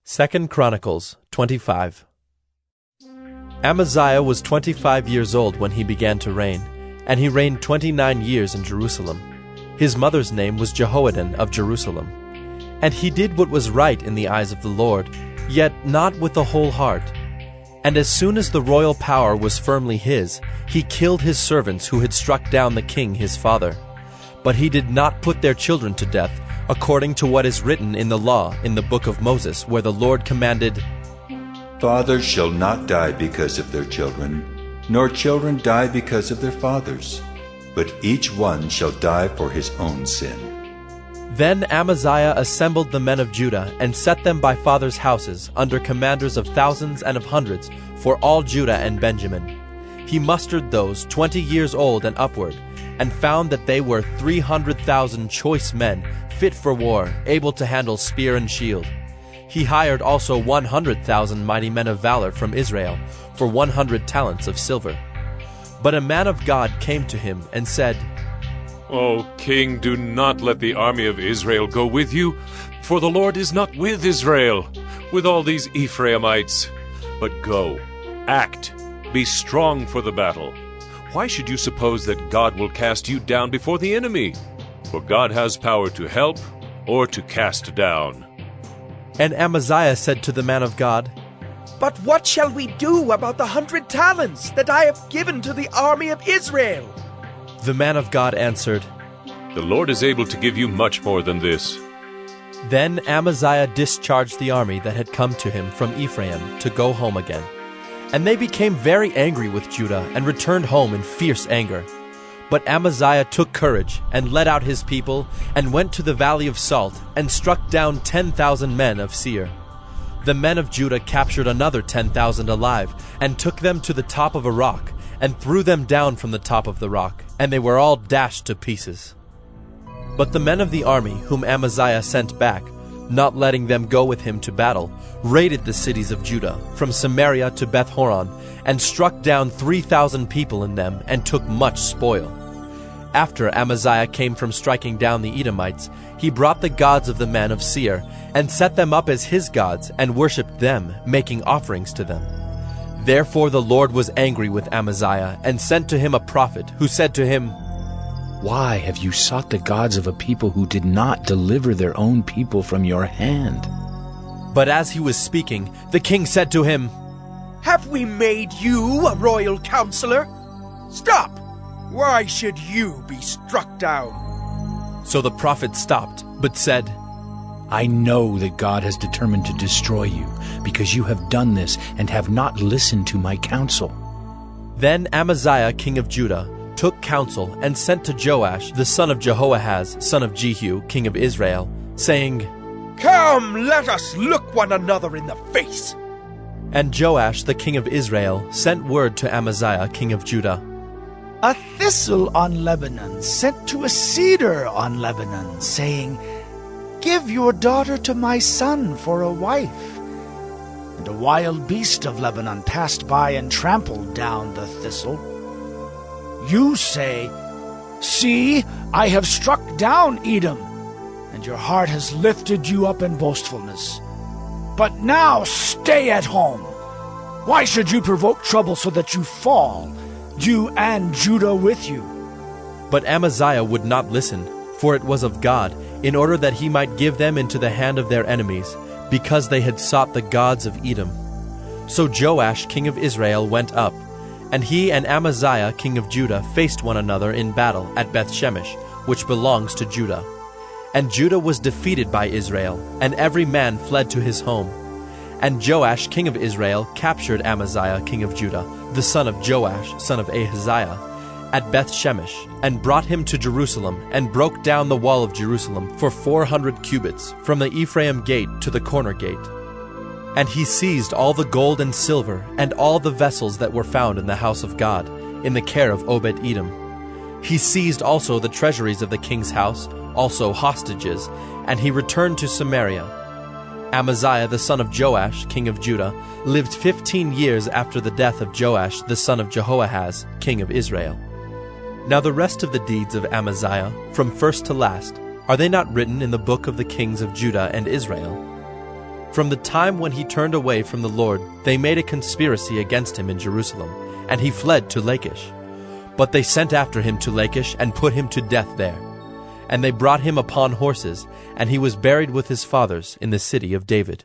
2 Chronicles 25. Amaziah was 25 years old when he began to reign, and he reigned 29 years in Jerusalem. His mother's name was Jehoaddan of Jerusalem. And he did what was right in the eyes of the Lord, yet not with the whole heart. And as soon as the royal power was firmly his, he killed his servants who had struck down the king his father. But he did not put their children to death, according to what is written in the law in the book of Moses, where the Lord commanded, Fathers shall not die because of their children, nor children die because of their fathers, but each one shall die for his own sin. Then Amaziah assembled the men of Judah and set them by fathers' houses under commanders of thousands and of hundreds for all Judah and Benjamin. He mustered those 20 years old and upward, and found that they were 300,000 choice men, fit for war, able to handle spear and shield. He hired also 100,000 mighty men of valor from Israel for 100 talents of silver. But a man of God came to him and said, O king, do not let the army of Israel go with you, for the Lord is not with Israel, with all these Ephraimites. But go, act, be strong for the battle. Why should you suppose that God will cast you down before the enemy? For God has power to help or to cast down. And Amaziah said to the man of God, But what shall we do about the 100 talents that I have given to the army of Israel? The man of God answered, The Lord is able to give you much more than this. Then Amaziah discharged the army that had come to him from Ephraim to go home again. And they became very angry with Judah and returned home in fierce anger. But Amaziah took courage and led out his people and went to the valley of Salt and struck down 10,000 men of Seir. The men of Judah captured another 10,000 alive and took them to the top of a rock and threw them down from the top of the rock, and they were all dashed to pieces. But the men of the army whom Amaziah sent back, not letting them go with him to battle, raided the cities of Judah, from Samaria to Beth-horon, and struck down 3,000 people in them, and took much spoil. After Amaziah came from striking down the Edomites, he brought the gods of the men of Seir, and set them up as his gods, and worshipped them, making offerings to them. Therefore the Lord was angry with Amaziah, and sent to him a prophet, who said to him, Why have you sought the gods of a people who did not deliver their own people from your hand? But as he was speaking, the king said to him, Have we made you a royal counselor? Stop! Why should you be struck down? So the prophet stopped, but said, I know that God has determined to destroy you, because you have done this and have not listened to my counsel. Then Amaziah king of Judah took counsel and sent to Joash the son of Jehoahaz, son of Jehu, king of Israel, saying, Come, let us look one another in the face. And Joash the king of Israel sent word to Amaziah king of Judah, A thistle on Lebanon sent to a cedar on Lebanon, saying, Give your daughter to my son for a wife. And a wild beast of Lebanon passed by and trampled down the thistle. You say, See, I have struck down Edom, and your heart has lifted you up in boastfulness. But now stay at home. Why should you provoke trouble so that you fall, you and Judah with you? But Amaziah would not listen, for it was of God, in order that he might give them into the hand of their enemies, because they had sought the gods of Edom. So Joash king of Israel went up, and he and Amaziah king of Judah faced one another in battle at Beth-shemesh, which belongs to Judah. And Judah was defeated by Israel, and every man fled to his home. And Joash king of Israel captured Amaziah king of Judah, the son of Joash, son of Ahaziah, at Beth-shemesh, and brought him to Jerusalem, and broke down the wall of Jerusalem for 400 cubits, from the Ephraim gate to the corner gate. And he seized all the gold and silver, and all the vessels that were found in the house of God, in the care of Obed-Edom. He seized also the treasuries of the king's house, also hostages, and he returned to Samaria. Amaziah the son of Joash, king of Judah, lived 15 years after the death of Joash the son of Jehoahaz, king of Israel. Now the rest of the deeds of Amaziah, from first to last, are they not written in the book of the kings of Judah and Israel? From the time when he turned away from the Lord, they made a conspiracy against him in Jerusalem, and he fled to Lachish. But they sent after him to Lachish and put him to death there. And they brought him upon horses, and he was buried with his fathers in the city of David.